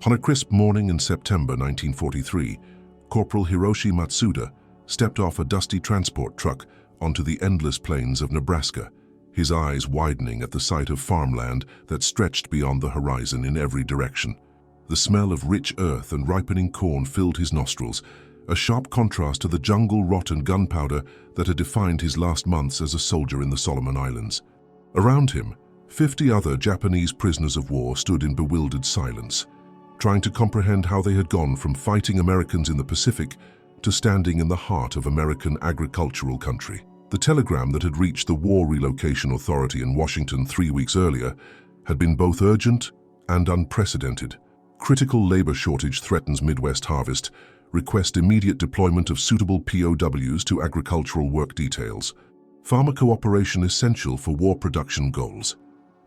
On a crisp morning in September 1943, Corporal Hiroshi Matsuda stepped off a dusty transport truck onto the endless plains of Nebraska, his eyes widening at the sight of farmland that stretched beyond the horizon in every direction. The smell of rich earth and ripening corn filled his nostrils, a sharp contrast to the jungle rot and gunpowder that had defined his last months as a soldier in the Solomon Islands. Around him, 50 other Japanese prisoners of war stood in bewildered silence, trying to comprehend how they had gone from fighting Americans in the Pacific to standing in the heart of American agricultural country. The telegram that had reached the War Relocation Authority in Washington 3 weeks earlier had been both urgent and unprecedented. Critical labor shortage threatens Midwest harvest. Request immediate deployment of suitable POWs to agricultural work details. Farmer cooperation essential for war production goals.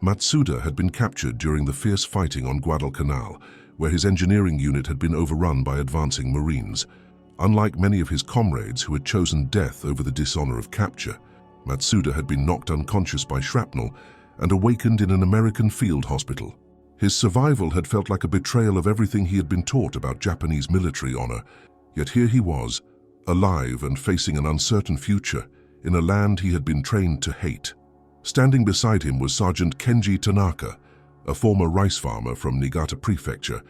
Matsuda had been captured during the fierce fighting on Guadalcanal, where his engineering unit had been overrun by advancing Marines. Unlike many of his comrades who had chosen death over the dishonor of capture, Matsuda had been knocked unconscious by shrapnel and awakened in an American field hospital. His survival had felt like a betrayal of everything he had been taught about Japanese military honor, yet here he was, alive and facing an uncertain future in a land he had been trained to hate. Standing beside him was Sergeant Kenji Tanaka, a former rice farmer from Niigata Prefecture,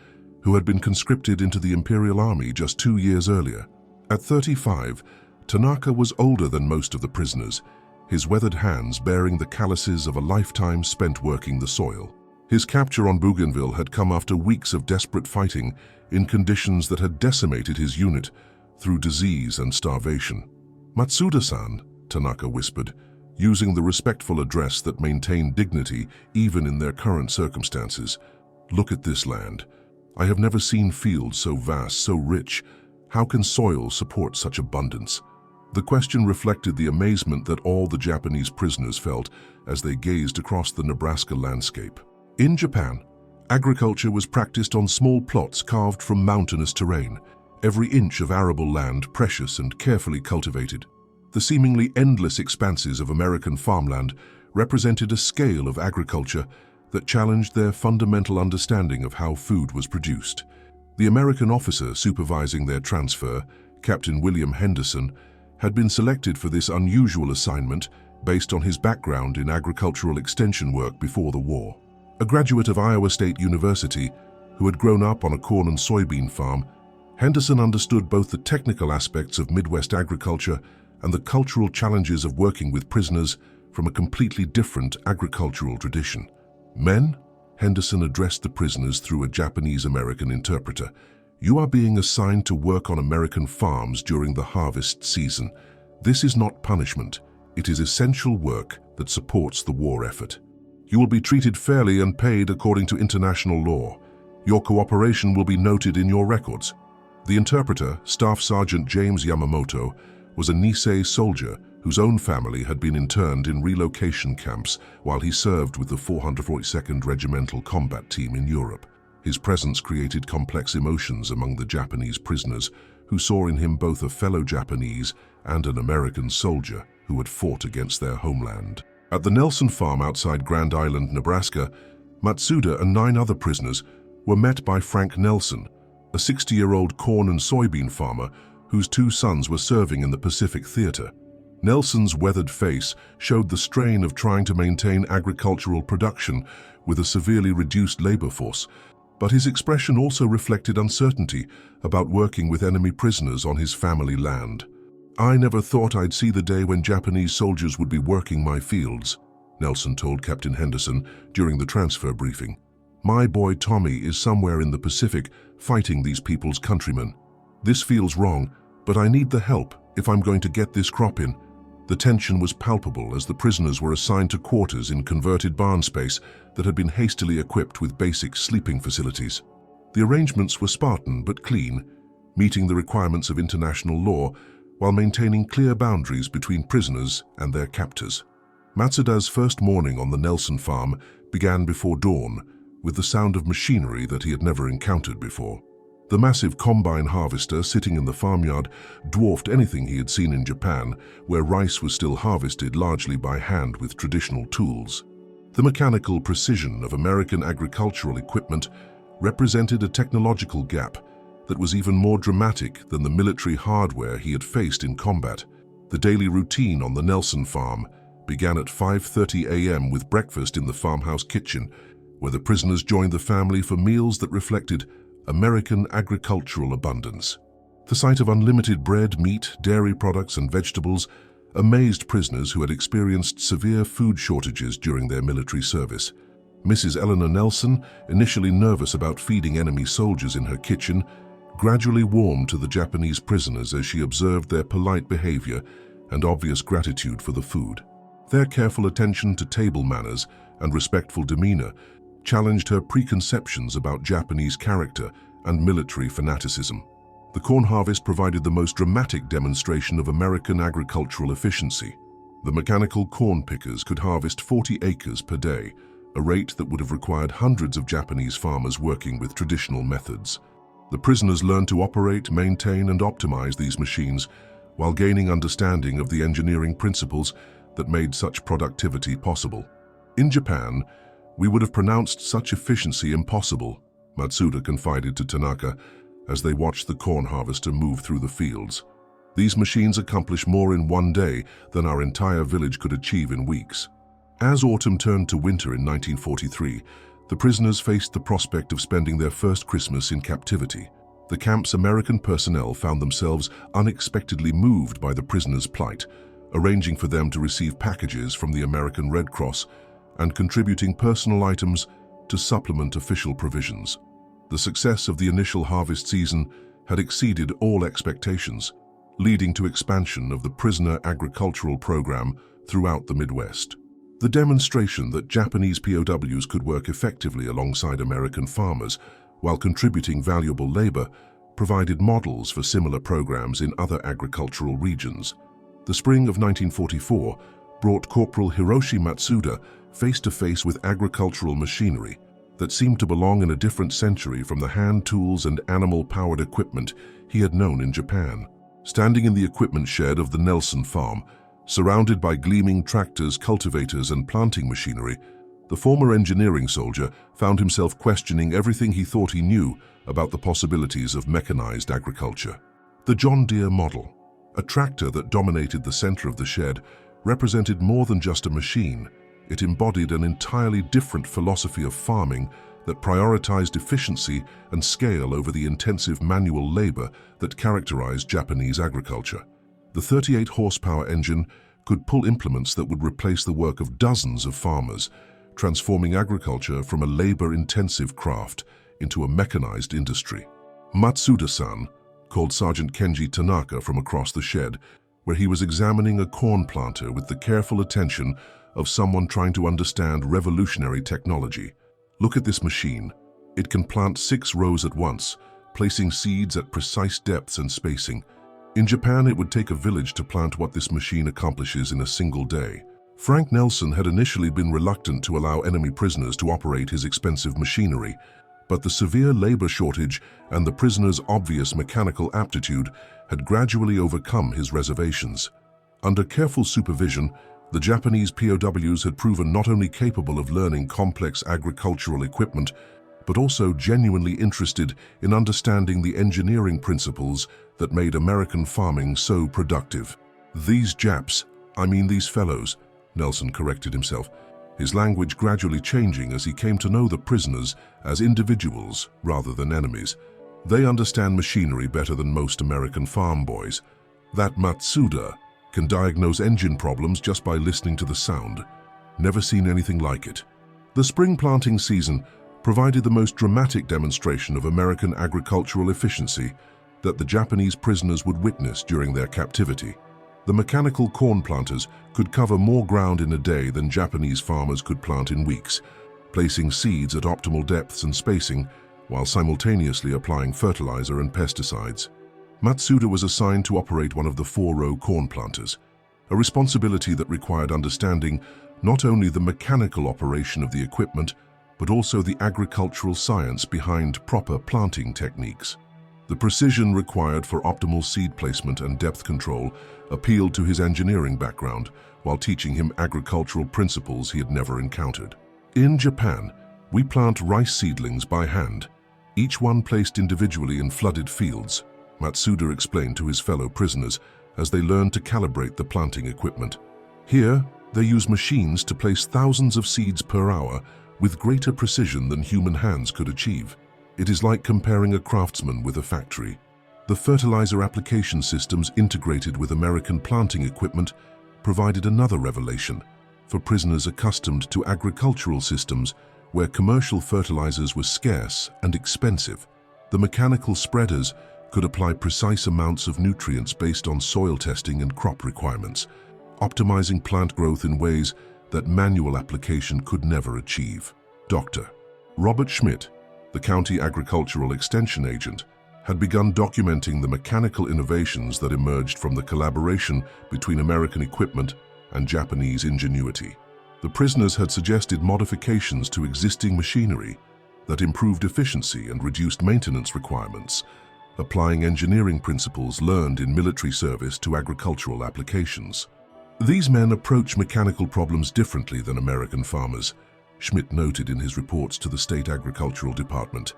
who had been conscripted into the Imperial Army just 2 years earlier. At 35, Tanaka was older than most of the prisoners, his weathered hands bearing the calluses of a lifetime spent working the soil. His capture on Bougainville had come after weeks of desperate fighting in conditions that had decimated his unit through disease and starvation. "Matsuda-san," Tanaka whispered, using the respectful address that maintained dignity even in their current circumstances. "Look at this land. I have never seen fields so vast, so rich. How can soil support such abundance?" The question reflected the amazement that all the Japanese prisoners felt as they gazed across the Nebraska landscape. In Japan, agriculture was practiced on small plots carved from mountainous terrain, every inch of arable land precious and carefully cultivated. The seemingly endless expanses of American farmland represented a scale of agriculture that challenged their fundamental understanding of how food was produced. The American officer supervising their transfer, Captain William Henderson, had been selected for this unusual assignment based on his background in agricultural extension work before the war. A graduate of Iowa State University who had grown up on a corn and soybean farm, Henderson understood both the technical aspects of Midwest agriculture and the cultural challenges of working with prisoners from a completely different agricultural tradition. "Men," Henderson addressed the prisoners through a Japanese-American interpreter, "you are being assigned to work on American farms during the harvest season. This is not punishment. It is essential work that supports the war effort. You will be treated fairly and paid according to international law. Your cooperation will be noted in your records." The interpreter, Staff Sergeant James Yamamoto, was a Nisei soldier whose own family had been interned in relocation camps while he served with the 442nd Regimental Combat Team in Europe. His presence created complex emotions among the Japanese prisoners, who saw in him both a fellow Japanese and an American soldier who had fought against their homeland. At the Nelson farm outside Grand Island, Nebraska, Matsuda and 9 other prisoners were met by Frank Nelson, a 60-year-old corn and soybean farmer whose 2 sons were serving in the Pacific Theater. Nelson's weathered face showed the strain of trying to maintain agricultural production with a severely reduced labor force, but his expression also reflected uncertainty about working with enemy prisoners on his family land. "I never thought I'd see the day when Japanese soldiers would be working my fields," Nelson told Captain Henderson during the transfer briefing. "My boy Tommy is somewhere in the Pacific fighting these people's countrymen. This feels wrong, but I need the help if I'm going to get this crop in." The tension was palpable as the prisoners were assigned to quarters in converted barn space that had been hastily equipped with basic sleeping facilities. The arrangements were Spartan but clean, meeting the requirements of international law while maintaining clear boundaries between prisoners and their captors. Matsuda's first morning on the Nelson farm began before dawn, with the sound of machinery that he had never encountered before. The massive combine harvester sitting in the farmyard dwarfed anything he had seen in Japan, where rice was still harvested largely by hand with traditional tools. The mechanical precision of American agricultural equipment represented a technological gap that was even more dramatic than the military hardware he had faced in combat. The daily routine on the Nelson farm began at 5:30 a.m. with breakfast in the farmhouse kitchen, where the prisoners joined the family for meals that reflected American agricultural abundance. The sight of unlimited bread, meat, dairy products, and vegetables amazed prisoners who had experienced severe food shortages during their military service. Mrs. Eleanor Nelson, initially nervous about feeding enemy soldiers in her kitchen, gradually warmed to the Japanese prisoners as she observed their polite behavior and obvious gratitude for the food. Their careful attention to table manners and respectful demeanor challenged her preconceptions about Japanese character and military fanaticism. The corn harvest provided the most dramatic demonstration of American agricultural efficiency. The mechanical corn pickers could harvest 40 acres per day, a rate that would have required hundreds of Japanese farmers working with traditional methods. The prisoners learned to operate, maintain, and optimize these machines while gaining understanding of the engineering principles that made such productivity possible. In Japan, we would have pronounced such efficiency impossible, Matsuda confided to Tanaka as they watched the corn harvester move through the fields. These machines accomplish more in one day than our entire village could achieve in weeks. As autumn turned to winter in 1943, the prisoners faced the prospect of spending their first Christmas in captivity. The camp's American personnel found themselves unexpectedly moved by the prisoners' plight, arranging for them to receive packages from the American Red Cross and contributing personal items to supplement official provisions. The success of the initial harvest season had exceeded all expectations, leading to expansion of the prisoner agricultural program throughout the Midwest. The demonstration that Japanese POWs could work effectively alongside American farmers while contributing valuable labor provided models for similar programs in other agricultural regions. The spring of 1944 brought Corporal Hiroshi Matsuda face to face with agricultural machinery that seemed to belong in a different century from the hand tools and animal-powered equipment he had known in Japan. Standing in the equipment shed of the Nelson farm, surrounded by gleaming tractors, cultivators, and planting machinery, the former engineering soldier found himself questioning everything he thought he knew about the possibilities of mechanized agriculture. The John Deere model, a tractor that dominated the center of the shed, represented more than just a machine. It embodied an entirely different philosophy of farming that prioritized efficiency and scale over the intensive manual labor that characterized Japanese agriculture. The 38-horsepower engine could pull implements that would replace the work of dozens of farmers, transforming agriculture from a labor-intensive craft into a mechanized industry. Matsuda-san called Sergeant Kenji Tanaka from across the shed, where he was examining a corn planter with the careful attention of someone trying to understand revolutionary technology. Look at this machine. It can plant 6 rows at once, placing seeds at precise depths and spacing. In Japan, it would take a village to plant what this machine accomplishes in a single day. Frank Nelson had initially been reluctant to allow enemy prisoners to operate his expensive machinery, but the severe labor shortage and the prisoners' obvious mechanical aptitude had gradually overcome his reservations. Under careful supervision, the Japanese POWs had proven not only capable of learning complex agricultural equipment, but also genuinely interested in understanding the engineering principles that made American farming so productive. These Japs, I mean these fellows, Nelson corrected himself, his language gradually changing as he came to know the prisoners as individuals rather than enemies. They understand machinery better than most American farm boys. That Matsuda can diagnose engine problems just by listening to the sound. Never seen anything like it. The spring planting season provided the most dramatic demonstration of American agricultural efficiency that the Japanese prisoners would witness during their captivity. The mechanical corn planters could cover more ground in a day than Japanese farmers could plant in weeks, placing seeds at optimal depths and spacing while simultaneously applying fertilizer and pesticides. Matsuda was assigned to operate one of the 4-row corn planters, a responsibility that required understanding not only the mechanical operation of the equipment, but also the agricultural science behind proper planting techniques. The precision required for optimal seed placement and depth control appealed to his engineering background while teaching him agricultural principles he had never encountered. In Japan, we plant rice seedlings by hand, each one placed individually in flooded fields, Matsuda explained to his fellow prisoners as they learned to calibrate the planting equipment. Here, they use machines to place thousands of seeds per hour with greater precision than human hands could achieve. It is like comparing a craftsman with a factory. The fertilizer application systems integrated with American planting equipment provided another revelation for prisoners accustomed to agricultural systems where commercial fertilizers were scarce and expensive. The mechanical spreaders could apply precise amounts of nutrients based on soil testing and crop requirements, optimizing plant growth in ways that manual application could never achieve. Dr. Robert Schmidt, the county agricultural extension agent, had begun documenting the mechanical innovations that emerged from the collaboration between American equipment and Japanese ingenuity. The prisoners had suggested modifications to existing machinery that improved efficiency and reduced maintenance requirements, applying engineering principles learned in military service to agricultural applications. These men approach mechanical problems differently than American farmers, Schmidt noted in his reports to the State Agricultural Department.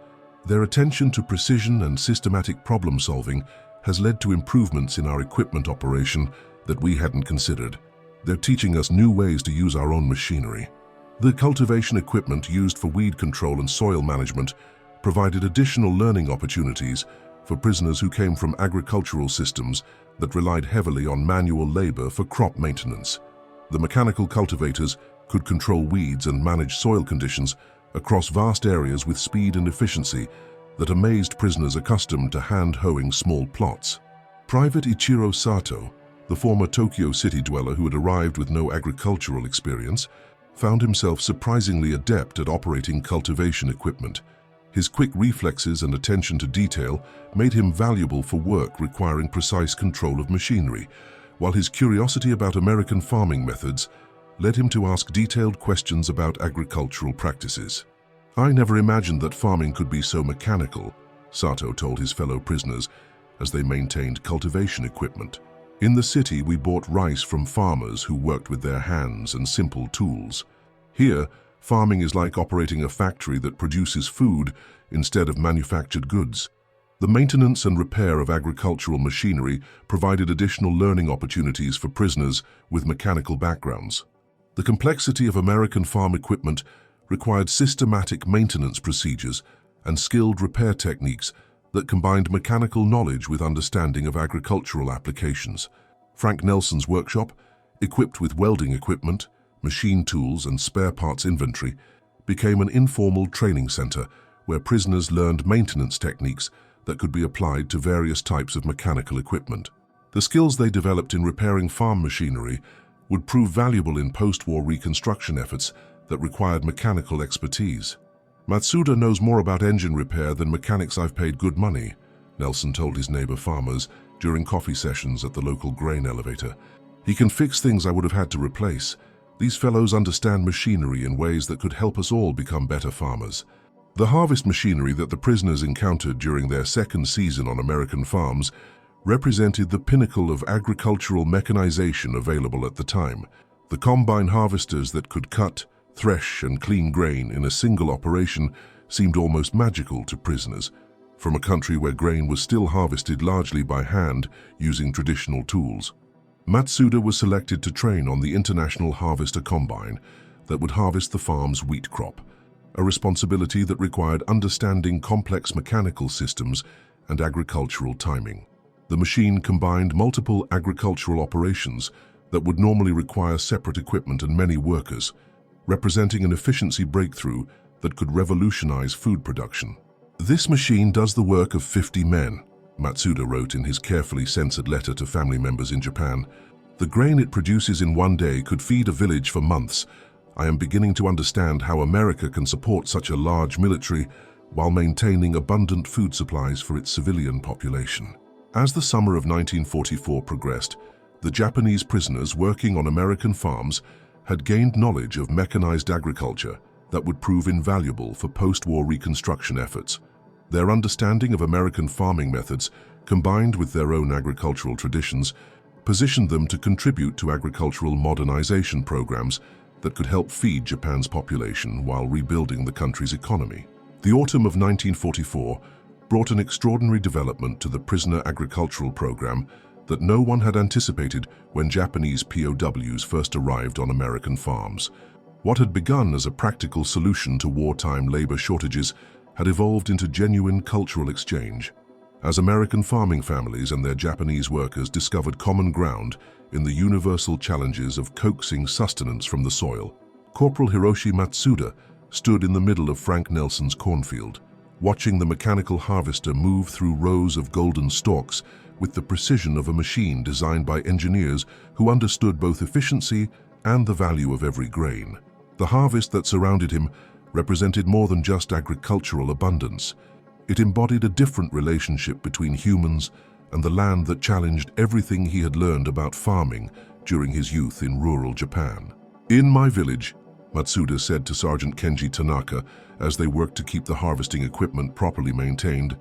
Their attention to precision and systematic problem-solving has led to improvements in our equipment operation that we hadn't considered. They're teaching us new ways to use our own machinery. The cultivation equipment used for weed control and soil management provided additional learning opportunities for prisoners who came from agricultural systems that relied heavily on manual labor for crop maintenance. The mechanical cultivators could control weeds and manage soil conditions across vast areas with speed and efficiency that amazed prisoners accustomed to hand-hoeing small plots. Private Ichiro Sato, the former Tokyo city dweller who had arrived with no agricultural experience, found himself surprisingly adept at operating cultivation equipment. His quick reflexes and attention to detail made him valuable for work requiring precise control of machinery, while his curiosity about American farming methods led him to ask detailed questions about agricultural practices. "I never imagined that farming could be so mechanical," Sato told his fellow prisoners as they maintained cultivation equipment. "In the city, we bought rice from farmers who worked with their hands and simple tools. Here, farming is like operating a factory that produces food instead of manufactured goods." The maintenance and repair of agricultural machinery provided additional learning opportunities for prisoners with mechanical backgrounds. The complexity of American farm equipment required systematic maintenance procedures and skilled repair techniques that combined mechanical knowledge with understanding of agricultural applications. Frank Nelson's workshop, equipped with welding equipment, machine tools, and spare parts inventory, became an informal training center where prisoners learned maintenance techniques that could be applied to various types of mechanical equipment. The skills they developed in repairing farm machinery would prove valuable in post-war reconstruction efforts that required mechanical expertise. "Matsuda knows more about engine repair than mechanics I've paid good money," Nelson told his neighbor farmers during coffee sessions at the local grain elevator. "He can fix things I would have had to replace. These fellows understand machinery in ways that could help us all become better farmers." The harvest machinery that the prisoners encountered during their second season on American farms represented the pinnacle of agricultural mechanization available at the time. The combine harvesters that could cut, thresh, and clean grain in a single operation seemed almost magical to prisoners, from a country where grain was still harvested largely by hand using traditional tools. Matsuda was selected to train on the International Harvester Combine that would harvest the farm's wheat crop, a responsibility that required understanding complex mechanical systems and agricultural timing. The machine combined multiple agricultural operations that would normally require separate equipment and many workers, representing an efficiency breakthrough that could revolutionize food production. "This machine does the work of 50 men," Matsuda wrote in his carefully censored letter to family members in Japan. "The grain it produces in one day could feed a village for months. I am beginning to understand how America can support such a large military while maintaining abundant food supplies for its civilian population." As the summer of 1944 progressed, the Japanese prisoners working on American farms had gained knowledge of mechanized agriculture that would prove invaluable for post-war reconstruction efforts. Their understanding of American farming methods, combined with their own agricultural traditions, positioned them to contribute to agricultural modernization programs that could help feed Japan's population while rebuilding the country's economy. The autumn of 1944 brought an extraordinary development to the prisoner agricultural program that no one had anticipated when Japanese POWs first arrived on American farms. What had begun as a practical solution to wartime labor shortages had evolved into genuine cultural exchange. As American farming families and their Japanese workers discovered common ground in the universal challenges of coaxing sustenance from the soil, Corporal Hiroshi Matsuda stood in the middle of Frank Nelson's cornfield, watching the mechanical harvester move through rows of golden stalks with the precision of a machine designed by engineers who understood both efficiency and the value of every grain. The harvest that surrounded him represented more than just agricultural abundance. It embodied a different relationship between humans and the land that challenged everything he had learned about farming during his youth in rural Japan. "In my village," Matsuda said to Sergeant Kenji Tanaka as they worked to keep the harvesting equipment properly maintained,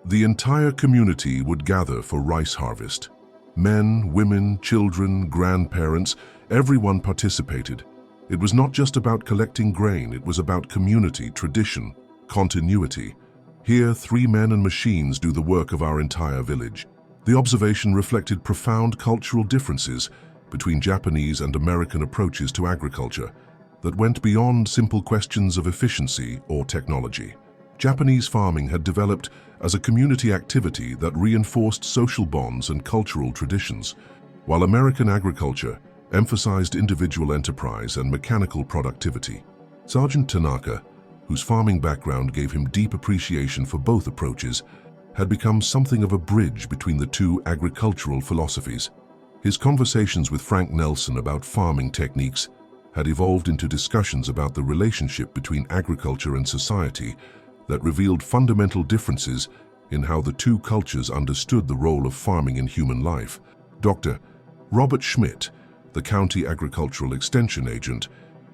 "the entire community would gather for rice harvest. Men, women, children, grandparents, everyone participated. It was not just about collecting grain, it was about community, tradition, continuity. Here, 3 men and machines do the work of our entire village." The observation reflected profound cultural differences between Japanese and American approaches to agriculture that went beyond simple questions of efficiency or technology. Japanese farming had developed as a community activity that reinforced social bonds and cultural traditions, while American agriculture emphasized individual enterprise and mechanical productivity. Sergeant Tanaka, whose farming background gave him deep appreciation for both approaches, had become something of a bridge between the two agricultural philosophies. His conversations with Frank Nelson about farming techniques had evolved into discussions about the relationship between agriculture and society that revealed fundamental differences in how the two cultures understood the role of farming in human life. Dr. Robert Schmidt, the county agricultural extension agent,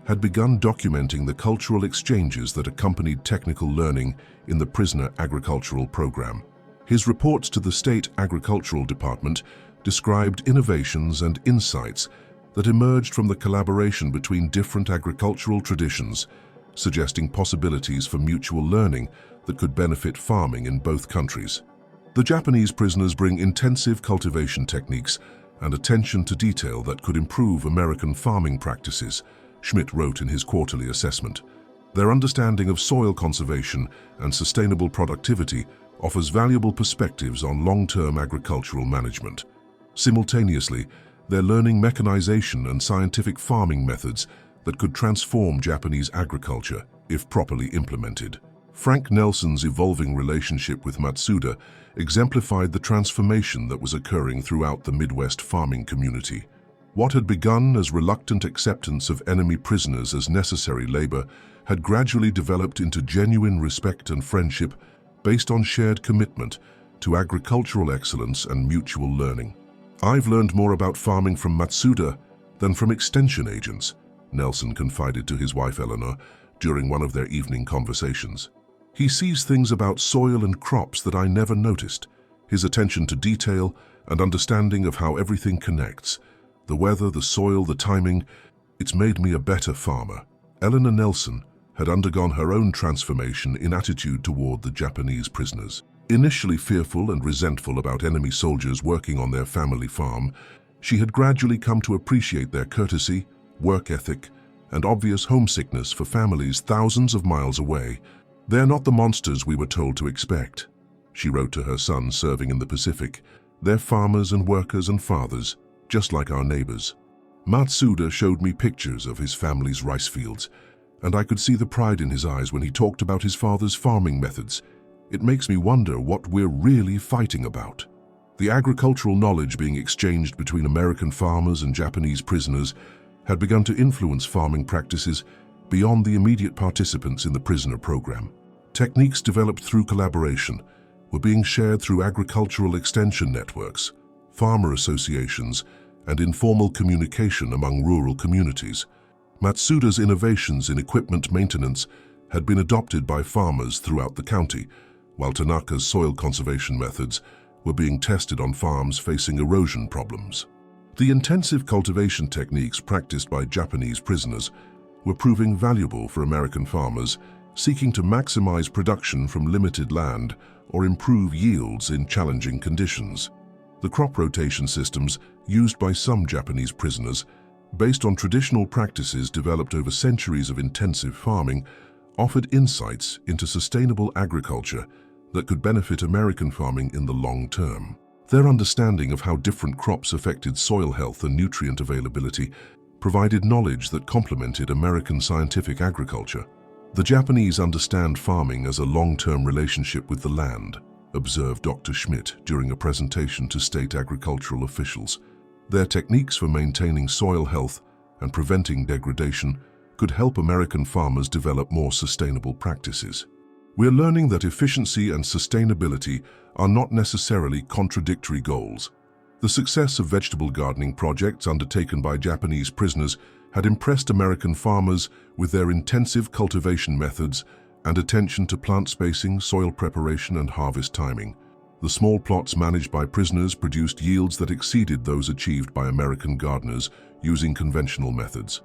had begun documenting the cultural exchanges that accompanied technical learning in the prisoner agricultural program. His reports to the state agricultural department described innovations and insights that emerged from the collaboration between different agricultural traditions, suggesting possibilities for mutual learning that could benefit farming in both countries. The Japanese prisoners bring intensive cultivation techniques and attention to detail that could improve American farming practices, Schmidt wrote in his quarterly assessment. Their understanding of soil conservation and sustainable productivity offers valuable perspectives on long-term agricultural management. Simultaneously, they're learning mechanization and scientific farming methods that could transform Japanese agriculture if properly implemented. Frank Nelson's evolving relationship with Matsuda exemplified the transformation that was occurring throughout the Midwest farming community. What had begun as reluctant acceptance of enemy prisoners as necessary labor had gradually developed into genuine respect and friendship based on shared commitment to agricultural excellence and mutual learning. "I've learned more about farming from Matsuda than from extension agents," Nelson confided to his wife Eleanor during one of their evening conversations. "He sees things about soil and crops that I never noticed. His attention to detail and understanding of how everything connects, the weather, the soil, the timing, it's made me a better farmer." Eleanor Nelson had undergone her own transformation in attitude toward the Japanese prisoners. Initially fearful and resentful about enemy soldiers working on their family farm, she had gradually come to appreciate their courtesy, work ethic, and obvious homesickness for families thousands of miles away. "They're not the monsters we were told to expect," she wrote to her son serving in the Pacific. "They're farmers and workers and fathers, just like our neighbors." Matsuda showed me pictures of his family's rice fields, and I could see the pride in his eyes when he talked about his father's farming methods. It makes me wonder what we're really fighting about. The agricultural knowledge being exchanged between American farmers and Japanese prisoners had begun to influence farming practices beyond the immediate participants in the prisoner program. Techniques developed through collaboration were being shared through agricultural extension networks, farmer associations, and informal communication among rural communities. Matsuda's innovations in equipment maintenance had been adopted by farmers throughout the county, while Tanaka's soil conservation methods were being tested on farms facing erosion problems. The intensive cultivation techniques practiced by Japanese prisoners were proving valuable for American farmers seeking to maximize production from limited land or improve yields in challenging conditions. The crop rotation systems used by some Japanese prisoners, based on traditional practices developed over centuries of intensive farming, offered insights into sustainable agriculture that could benefit American farming in the long term. Their understanding of how different crops affected soil health and nutrient availability provided knowledge that complemented American scientific agriculture. The Japanese understand farming as a long-term relationship with the land, observed Dr. Schmidt during a presentation to state agricultural officials. Their techniques for maintaining soil health and preventing degradation could help American farmers develop more sustainable practices. We're learning that efficiency and sustainability are not necessarily contradictory goals. The success of vegetable gardening projects undertaken by Japanese prisoners had impressed American farmers with their intensive cultivation methods and attention to plant spacing, soil preparation, and harvest timing. The small plots managed by prisoners produced yields that exceeded those achieved by American gardeners using conventional methods.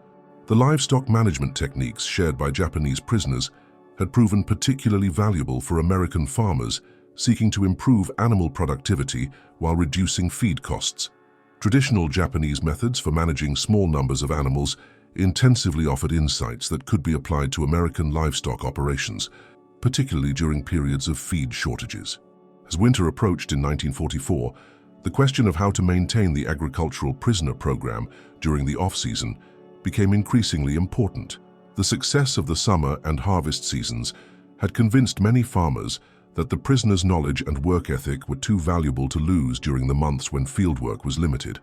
The livestock management techniques shared by Japanese prisoners had proven particularly valuable for American farmers seeking to improve animal productivity while reducing feed costs. Traditional Japanese methods for managing small numbers of animals intensively offered insights that could be applied to American livestock operations, particularly during periods of feed shortages. As winter approached in 1944, the question of how to maintain the agricultural prisoner program during the off-season became increasingly important. The success of the summer and harvest seasons had convinced many farmers that the prisoners' knowledge and work ethic were too valuable to lose during the months when fieldwork was limited.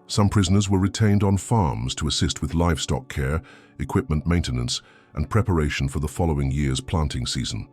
Some prisoners were retained on farms to assist with livestock care, equipment maintenance, and preparation for the following year's planting season.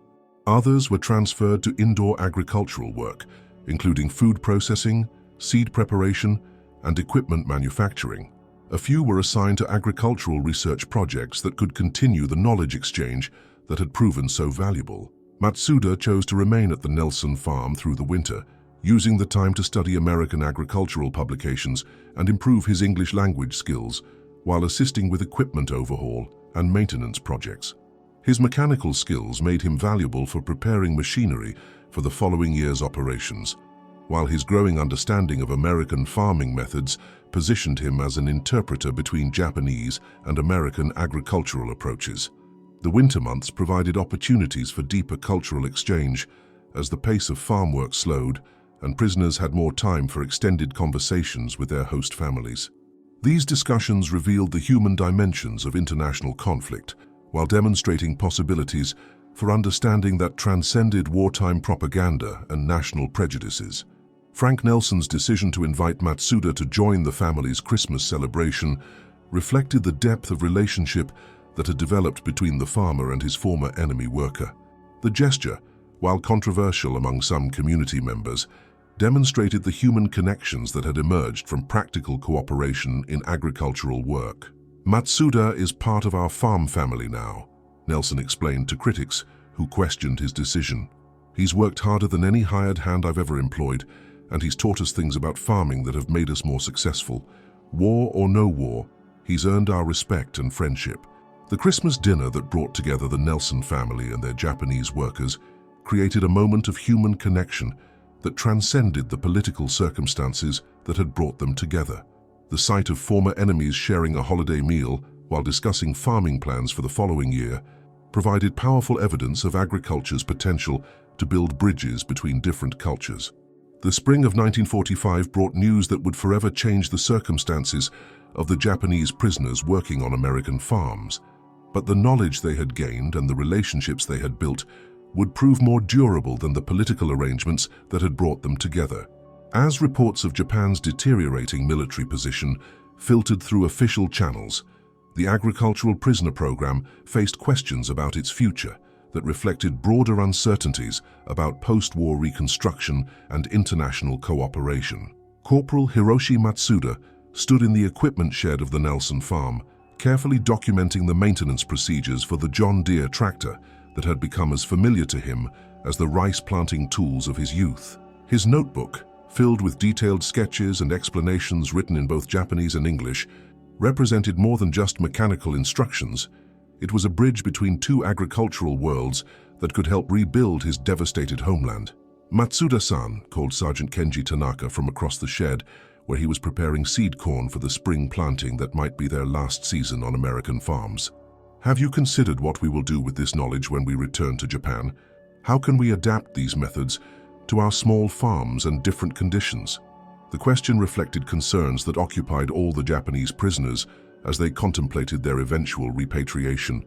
Others were transferred to indoor agricultural work, including food processing, seed preparation, and equipment manufacturing. A few were assigned to agricultural research projects that could continue the knowledge exchange that had proven so valuable. Matsuda chose to remain at the Nelson farm through the winter, using the time to study American agricultural publications and improve his English language skills, while assisting with equipment overhaul and maintenance projects. His mechanical skills made him valuable for preparing machinery for the following year's operations, while his growing understanding of American farming methods positioned him as an interpreter between Japanese and American agricultural approaches. The winter months provided opportunities for deeper cultural exchange as the pace of farm work slowed and prisoners had more time for extended conversations with their host families. These discussions revealed the human dimensions of international conflict, while demonstrating possibilities for understanding that transcended wartime propaganda and national prejudices. Frank Nelson's decision to invite Matsuda to join the family's Christmas celebration reflected the depth of relationship that had developed between the farmer and his former enemy worker. The gesture, while controversial among some community members, demonstrated the human connections that had emerged from practical cooperation in agricultural work. "Matsuda is part of our farm family now," Nelson explained to critics who questioned his decision. "He's worked harder than any hired hand I've ever employed, and he's taught us things about farming that have made us more successful. War or no war, he's earned our respect and friendship." The Christmas dinner that brought together the Nelson family and their Japanese workers created a moment of human connection that transcended the political circumstances that had brought them together. The sight of former enemies sharing a holiday meal while discussing farming plans for the following year provided powerful evidence of agriculture's potential to build bridges between different cultures. The spring of 1945 brought news that would forever change the circumstances of the Japanese prisoners working on American farms. But the knowledge they had gained and the relationships they had built would prove more durable than the political arrangements that had brought them together. As reports of Japan's deteriorating military position filtered through official channels, the agricultural prisoner program faced questions about its future that reflected broader uncertainties about post-war reconstruction and international cooperation. Corporal Hiroshi Matsuda stood in the equipment shed of the Nelson farm, carefully documenting the maintenance procedures for the John Deere tractor that had become as familiar to him as the rice-planting tools of his youth. His notebook, filled with detailed sketches and explanations written in both Japanese and English, represented more than just mechanical instructions. It was a bridge between two agricultural worlds that could help rebuild his devastated homeland. Matsuda-san called Sergeant Kenji Tanaka from across the shed, where he was preparing seed corn for the spring planting that might be their last season on American farms. Have you considered what we will do with this knowledge when we return to Japan? How can we adapt these methods to our small farms and different conditions? The question reflected concerns that occupied all the Japanese prisoners as they contemplated their eventual repatriation.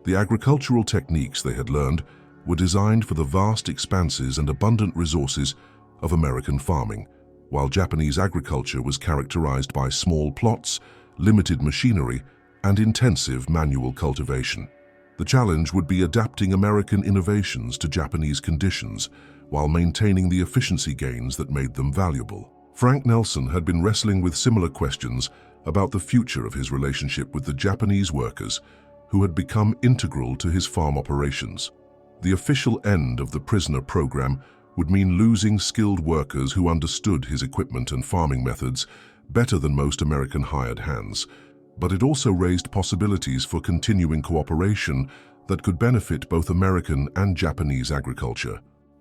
The agricultural techniques they had learned were designed for the vast expanses and abundant resources of American farming, while Japanese agriculture was characterized by small plots, limited machinery, and intensive manual cultivation. The challenge would be adapting American innovations to Japanese conditions while maintaining the efficiency gains that made them valuable. Frank Nelson had been wrestling with similar questions about the future of his relationship with the Japanese workers who had become integral to his farm operations. The official end of the prisoner program would mean losing skilled workers who understood his equipment and farming methods better than most American hired hands, but it also raised possibilities for continuing cooperation that could benefit both American and Japanese agriculture.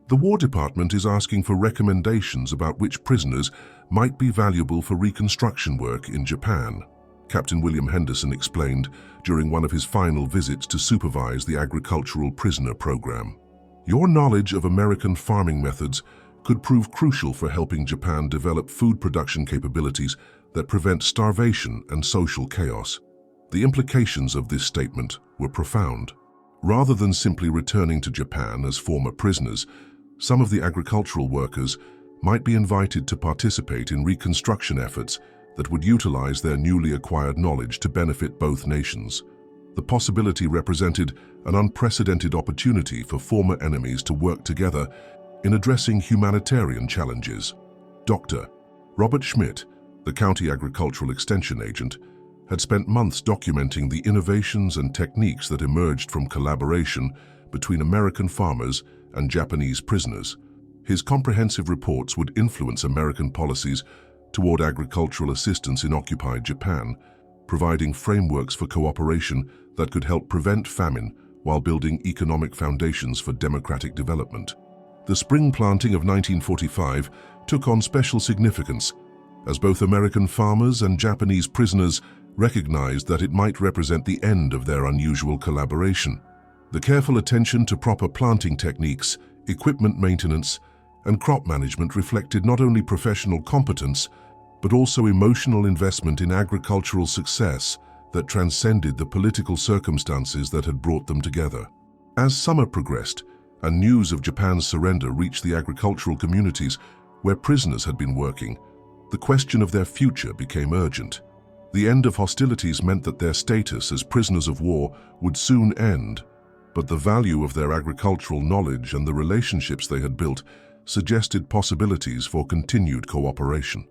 The War Department is asking for recommendations about which prisoners might be valuable for reconstruction work in Japan, Captain William Henderson explained during one of his final visits to supervise the agricultural prisoner program. Your knowledge of American farming methods could prove crucial for helping Japan develop food production capabilities that prevent starvation and social chaos. The implications of this statement were profound. Rather than simply returning to Japan as former prisoners, some of the agricultural workers might be invited to participate in reconstruction efforts that would utilize their newly acquired knowledge to benefit both nations. The possibility represented an unprecedented opportunity for former enemies to work together in addressing humanitarian challenges. Dr. Robert Schmidt, the county agricultural extension agent, had spent months documenting the innovations and techniques that emerged from collaboration between American farmers and Japanese prisoners. His comprehensive reports would influence American policies toward agricultural assistance in occupied Japan, providing frameworks for cooperation that could help prevent famine while building economic foundations for democratic development. The spring planting of 1945 took on special significance, as both American farmers and Japanese prisoners recognized that it might represent the end of their unusual collaboration. The careful attention to proper planting techniques, equipment maintenance, and crop management reflected not only professional competence, but also emotional investment in agricultural success that transcended the political circumstances that had brought them together. As summer progressed, and news of Japan's surrender reached the agricultural communities where prisoners had been working, the question of their future became urgent. The end of hostilities meant that their status as prisoners of war would soon end, but the value of their agricultural knowledge and the relationships they had built suggested possibilities for continued cooperation.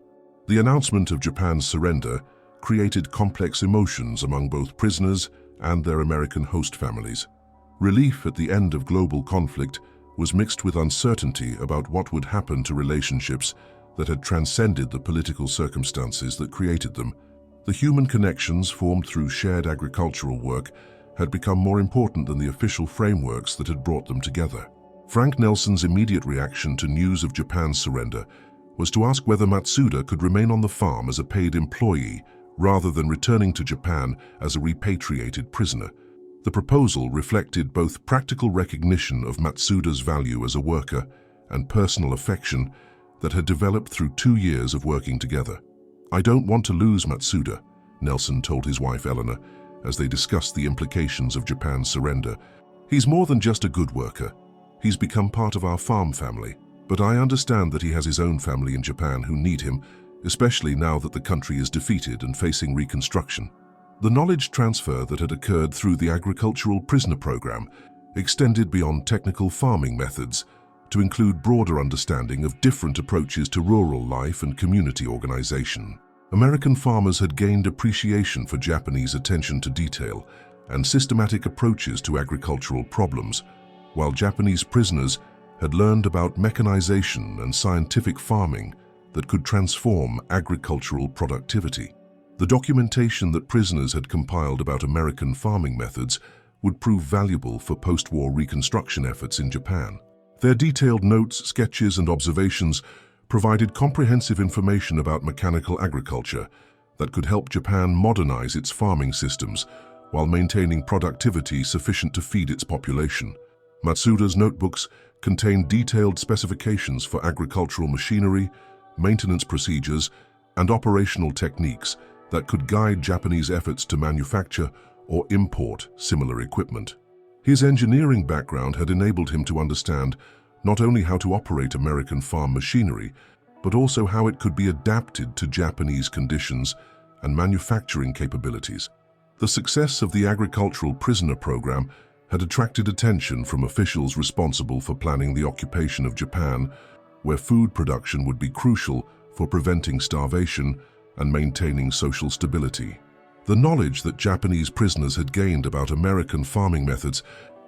The announcement of Japan's surrender created complex emotions among both prisoners and their American host families. Relief at the end of global conflict was mixed with uncertainty about what would happen to relationships that had transcended the political circumstances that created them. The human connections formed through shared agricultural work had become more important than the official frameworks that had brought them together. Frank Nelson's immediate reaction to news of Japan's surrender was to ask whether Matsuda could remain on the farm as a paid employee rather than returning to Japan as a repatriated prisoner. The proposal reflected both practical recognition of Matsuda's value as a worker and personal affection that had developed through 2 years of working together. "I don't want to lose Matsuda," Nelson told his wife Eleanor as they discussed the implications of Japan's surrender. "He's more than just a good worker. He's become part of our farm family. But I understand that he has his own family in Japan who need him, especially now that the country is defeated and facing reconstruction." The knowledge transfer that had occurred through the agricultural prisoner program extended beyond technical farming methods to include broader understanding of different approaches to rural life and community organization. American farmers had gained appreciation for Japanese attention to detail and systematic approaches to agricultural problems, while Japanese prisoners had learned about mechanization and scientific farming that could transform agricultural productivity. The documentation that prisoners had compiled about American farming methods would prove valuable for post-war reconstruction efforts in Japan. Their detailed notes, sketches, and observations provided comprehensive information about mechanical agriculture that could help Japan modernize its farming systems while maintaining productivity sufficient to feed its population. Matsuda's notebooks contained detailed specifications for agricultural machinery, maintenance procedures, and operational techniques that could guide Japanese efforts to manufacture or import similar equipment. His engineering background had enabled him to understand not only how to operate American farm machinery, but also how it could be adapted to Japanese conditions and manufacturing capabilities. The success of the agricultural prisoner program had attracted attention from officials responsible for planning the occupation of Japan, where food production would be crucial for preventing starvation and maintaining social stability. The knowledge that Japanese prisoners had gained about American farming methods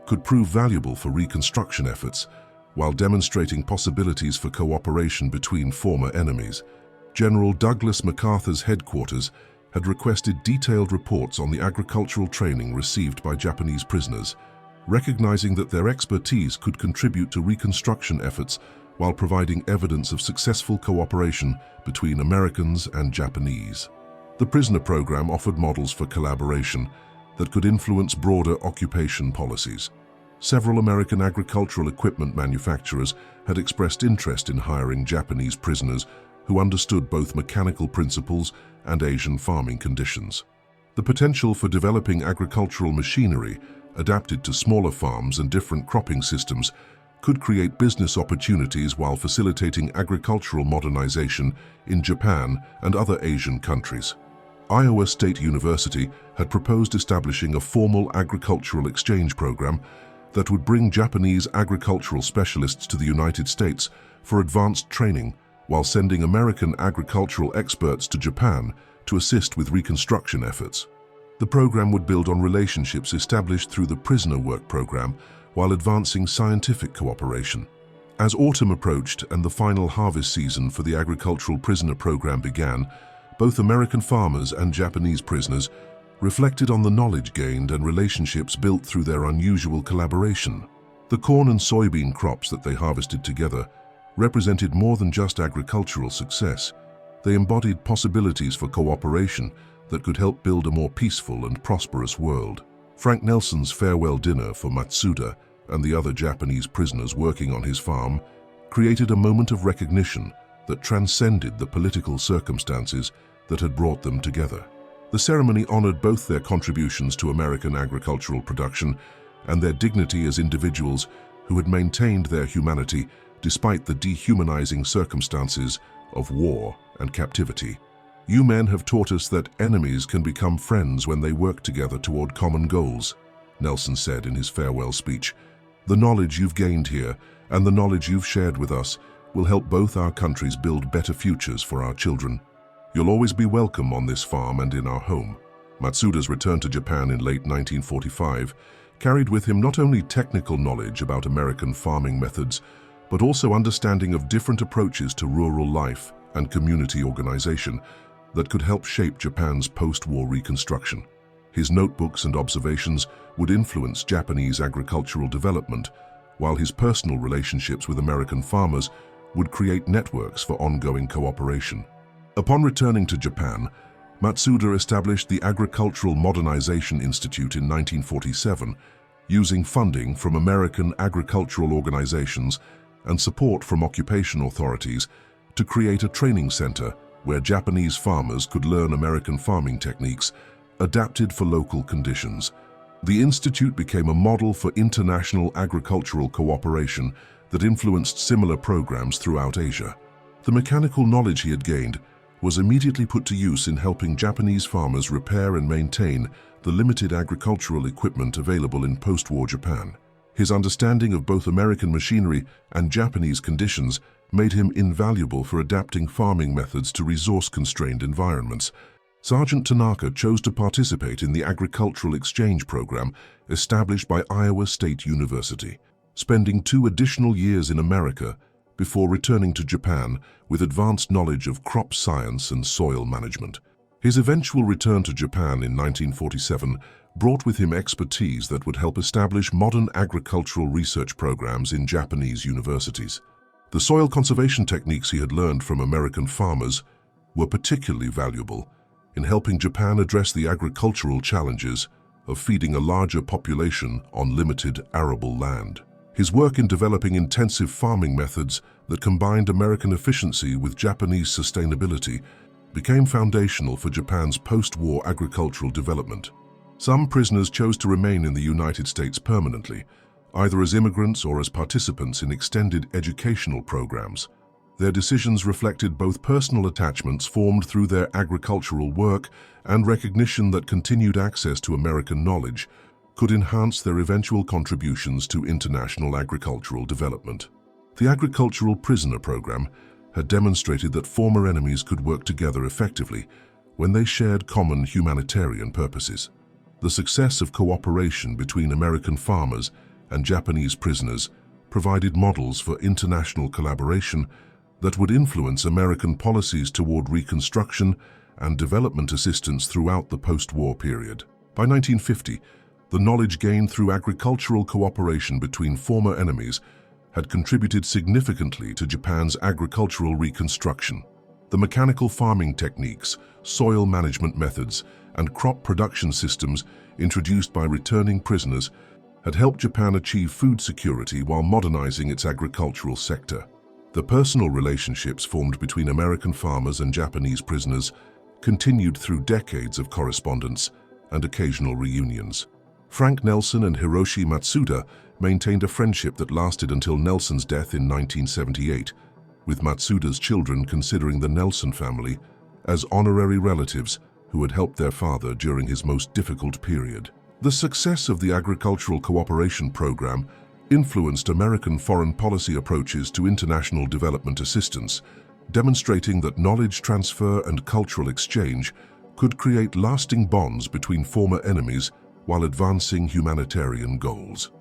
could prove valuable for reconstruction efforts, while demonstrating possibilities for cooperation between former enemies. General Douglas MacArthur's headquarters had requested detailed reports on the agricultural training received by Japanese prisoners, recognizing that their expertise could contribute to reconstruction efforts while providing evidence of successful cooperation between Americans and Japanese. The prisoner program offered models for collaboration that could influence broader occupation policies. Several American agricultural equipment manufacturers had expressed interest in hiring Japanese prisoners who understood both mechanical principles and Asian farming conditions. The potential for developing agricultural machinery adapted to smaller farms and different cropping systems could create business opportunities while facilitating agricultural modernization in Japan and other Asian countries. Iowa State University had proposed establishing a formal agricultural exchange program that would bring Japanese agricultural specialists to the United States for advanced training, while sending American agricultural experts to Japan to assist with reconstruction efforts. The program would build on relationships established through the prisoner work program while advancing scientific cooperation. As autumn approached and the final harvest season for the agricultural prisoner program began, both American farmers and Japanese prisoners reflected on the knowledge gained and relationships built through their unusual collaboration. The corn and soybean crops that they harvested together represented more than just agricultural success. They embodied possibilities for cooperation that could help build a more peaceful and prosperous world. Frank Nelson's farewell dinner for Matsuda and the other Japanese prisoners working on his farm created a moment of recognition that transcended the political circumstances that had brought them together. The ceremony honored both their contributions to American agricultural production and their dignity as individuals who had maintained their humanity despite the dehumanizing circumstances of war and captivity. You men have taught us that enemies can become friends when they work together toward common goals, Nelson said in his farewell speech. The knowledge you've gained here and the knowledge you've shared with us will help both our countries build better futures for our children. You'll always be welcome on this farm and in our home. Matsuda's return to Japan in late 1945 carried with him not only technical knowledge about American farming methods, but also understanding of different approaches to rural life and community organization that could help shape Japan's post-war reconstruction. His notebooks and observations would influence Japanese agricultural development, while his personal relationships with American farmers would create networks for ongoing cooperation. Upon returning to Japan, Matsuda established the Agricultural Modernization Institute in 1947, using funding from American agricultural organizations and support from occupation authorities to create a training center where Japanese farmers could learn American farming techniques adapted for local conditions. The institute became a model for international agricultural cooperation that influenced similar programs throughout Asia. The mechanical knowledge he had gained was immediately put to use in helping Japanese farmers repair and maintain the limited agricultural equipment available in post-war Japan. His understanding of both American machinery and Japanese conditions made him invaluable for adapting farming methods to resource-constrained environments. Sergeant Tanaka chose to participate in the agricultural exchange program established by Iowa State University, spending 2 additional years in America before returning to Japan with advanced knowledge of crop science and soil management. His eventual return to Japan in 1947 brought with him expertise that would help establish modern agricultural research programs in Japanese universities. The soil conservation techniques he had learned from American farmers were particularly valuable in helping Japan address the agricultural challenges of feeding a larger population on limited arable land. His work in developing intensive farming methods that combined American efficiency with Japanese sustainability became foundational for Japan's post-war agricultural development. Some prisoners chose to remain in the United States permanently, either as immigrants or as participants in extended educational programs. Their decisions reflected both personal attachments formed through their agricultural work and recognition that continued access to American knowledge could enhance their eventual contributions to international agricultural development. The Agricultural Prisoner Program had demonstrated that former enemies could work together effectively when they shared common humanitarian purposes. The success of cooperation between American farmers and Japanese prisoners provided models for international collaboration that would influence American policies toward reconstruction and development assistance throughout the post-war period. By 1950, the knowledge gained through agricultural cooperation between former enemies had contributed significantly to Japan's agricultural reconstruction. The mechanical farming techniques, soil management methods, and crop production systems introduced by returning prisoners had helped Japan achieve food security while modernizing its agricultural sector. The personal relationships formed between American farmers and Japanese prisoners continued through decades of correspondence and occasional reunions. Frank Nelson and Hiroshi Matsuda maintained a friendship that lasted until Nelson's death in 1978, with Matsuda's children considering the Nelson family as honorary relatives who had helped their father during his most difficult period. The success of the Agricultural Cooperation Program influenced American foreign policy approaches to international development assistance, demonstrating that knowledge transfer and cultural exchange could create lasting bonds between former enemies while advancing humanitarian goals.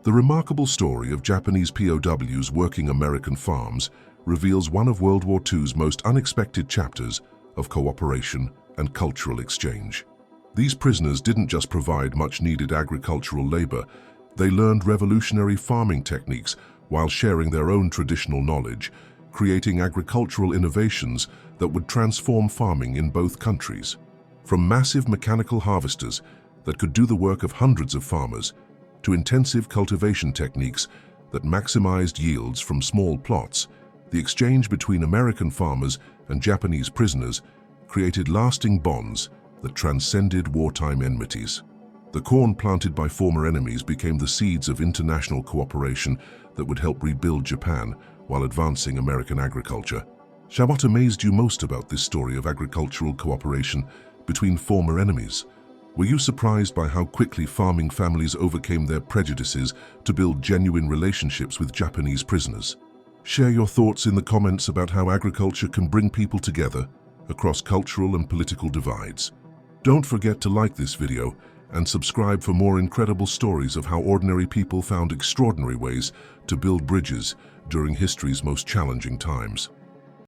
The remarkable story of Japanese POWs working American farms reveals one of World War II's most unexpected chapters of cooperation and cultural exchange. These prisoners didn't just provide much-needed agricultural labor, they learned revolutionary farming techniques while sharing their own traditional knowledge, creating agricultural innovations that would transform farming in both countries. From massive mechanical harvesters that could do the work of hundreds of farmers, to intensive cultivation techniques that maximized yields from small plots, the exchange between American farmers and Japanese prisoners created lasting bonds that transcended wartime enmities. The corn planted by former enemies became the seeds of international cooperation that would help rebuild Japan while advancing American agriculture. What amazed you most about this story of agricultural cooperation between former enemies? Were you surprised by how quickly farming families overcame their prejudices to build genuine relationships with Japanese prisoners? Share your thoughts in the comments about how agriculture can bring people together across cultural and political divides. Don't forget to like this video and subscribe for more incredible stories of how ordinary people found extraordinary ways to build bridges during history's most challenging times.